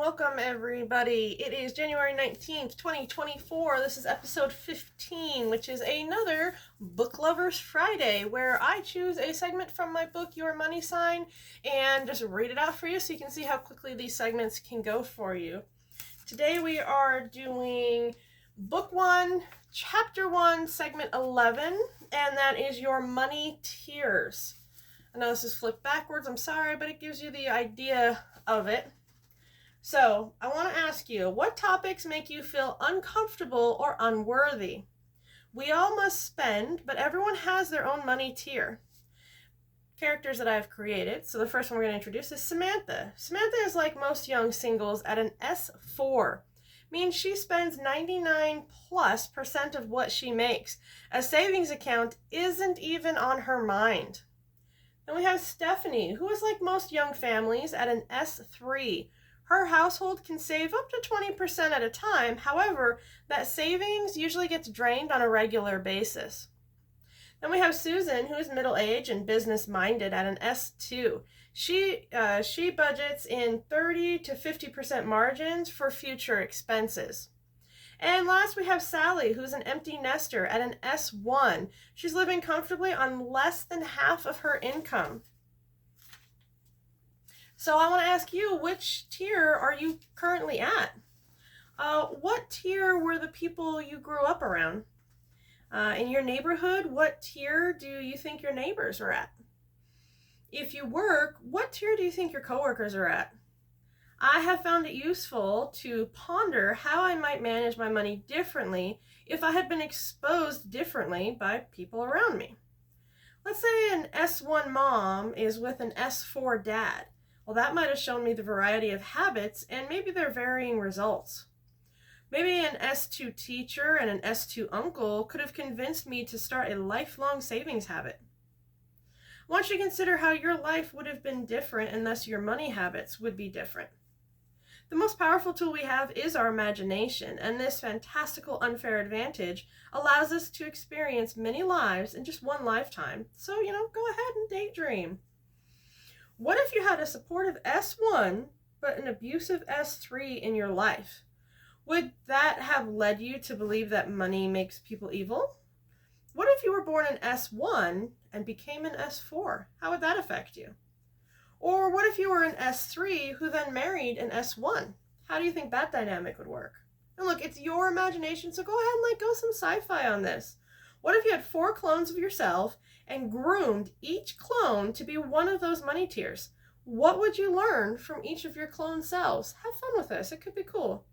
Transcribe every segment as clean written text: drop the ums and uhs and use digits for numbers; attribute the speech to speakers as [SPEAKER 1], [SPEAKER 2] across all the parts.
[SPEAKER 1] Welcome, everybody. It is January 19th, 2024. This is episode 15, which is another Book Lovers Friday, where I choose a segment from my book, Your Money Sign, and just read it out for you so you can see how quickly these segments can go for you. Today we are doing Book 1, Chapter 1, Segment 11, and that is Your Money Tiers. I know this is flipped backwards, I'm sorry, but it gives you the idea of it. So, I want to ask you, what topics make you feel uncomfortable or unworthy? We all must spend, but everyone has their own money tier. Characters that I've created. So the first one we're going to introduce is Samantha. Samantha is like most young singles at an S4. Means she spends 99+% of what she makes. A savings account isn't even on her mind. Then we have Stephanie, who is like most young families at an S3. Her household can save up to 20% at a time. However, that savings usually gets drained on a regular basis. Then we have Susan, who is middle-aged and business-minded at an S2. She budgets in 30 to 50% margins for future expenses. And last, we have Sally, who's an empty nester at an S1. She's living comfortably on less than half of her income. So I want to ask you, which tier are you currently at? What tier were the people you grew up around? In your neighborhood, what tier do you think your neighbors are at? If you work, what tier do you think your coworkers are at? I have found it useful to ponder how I might manage my money differently if I had been exposed differently by people around me. Let's say an S1 mom is with an S4 dad. Well, that might have shown me the variety of habits and maybe their varying results. Maybe an S2 teacher and an S2 uncle could have convinced me to start a lifelong savings habit. I want you to consider how your life would have been different and thus your money habits would be different. The most powerful tool we have is our imagination, and this fantastical unfair advantage allows us to experience many lives in just one lifetime. So, go ahead and daydream. What if you had a supportive S1 but an abusive S3 in your life? Would that have led you to believe that money makes people evil? What if you were born an S1 and became an S4? How would that affect you? Or what if you were an S3 who then married an S1? How do you think that dynamic would work? And look, it's your imagination, so go ahead and go some sci-fi on this. What if you had 4 clones of yourself and groomed each clone to be one of those money tiers? What would you learn from each of your clone selves? Have fun with this. It could be cool.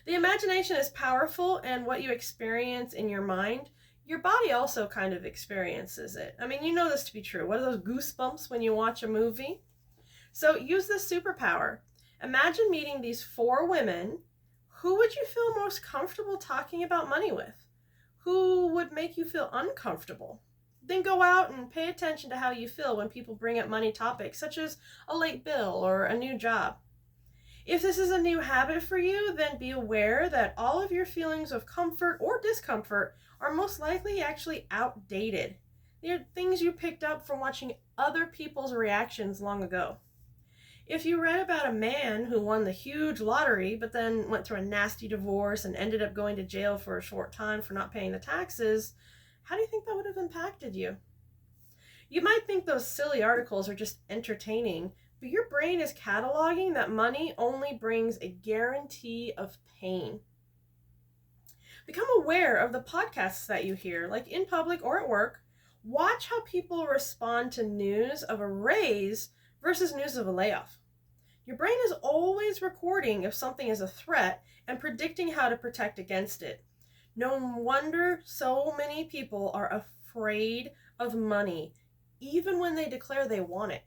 [SPEAKER 1] The imagination is powerful, and what you experience in your mind, your body also kind of experiences it. I mean, you know this to be true. What are those goosebumps when you watch a movie? So use this superpower. Imagine meeting these 4 women. Who would you feel most comfortable talking about money with? Who would make you feel uncomfortable? Then go out and pay attention to how you feel when people bring up money topics, such as a late bill or a new job. If this is a new habit for you, then be aware that all of your feelings of comfort or discomfort are most likely actually outdated. They're things you picked up from watching other people's reactions long ago. If you read about a man who won the huge lottery but then went through a nasty divorce and ended up going to jail for a short time for not paying the taxes, how do you think that would have impacted you? You might think those silly articles are just entertaining, but your brain is cataloging that money only brings a guarantee of pain. Become aware of the podcasts that you hear, like in public or at work. Watch how people respond to news of a raise versus news of a layoff. Your brain is always recording if something is a threat and predicting how to protect against it. No wonder so many people are afraid of money, even when they declare they want it.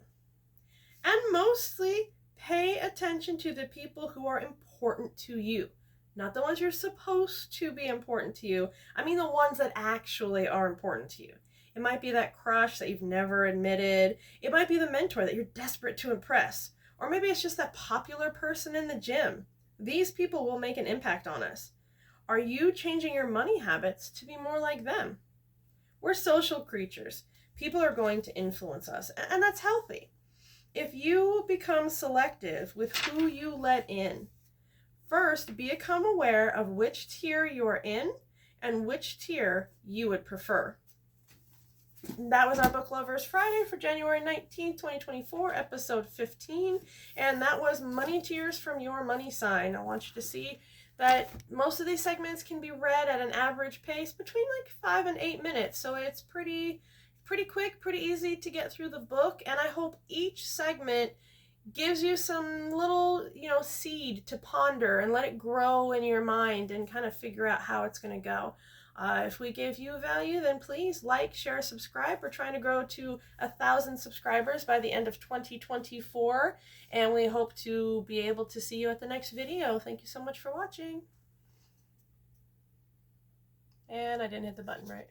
[SPEAKER 1] And mostly, pay attention to the people who are important to you. Not the ones you're supposed to be important to you. I mean the ones that actually are important to you. It might be that crush that you've never admitted. It might be the mentor that you're desperate to impress. Or maybe it's just that popular person in the gym. These people will make an impact on us. Are you changing your money habits to be more like them? We're social creatures. People are going to influence us, and that's healthy. If you become selective with who you let in, first become aware of which tier you are in and which tier you would prefer. That was our Book Lovers Friday for January 19th, 2024, episode 15. And that was money tiers from your money sign. I want you to see that most of these segments can be read at an average pace between like 5 and 8 minutes. So it's pretty quick, pretty easy to get through the book. And I hope each segment gives you some little, seed to ponder and let it grow in your mind and kind of figure out how it's going to go. If we give you value, then please like, share, subscribe. We're trying to grow to 1,000 subscribers by the end of 2024, and we hope to be able to see you at the next video. Thank you so much for watching. And I didn't hit the button right.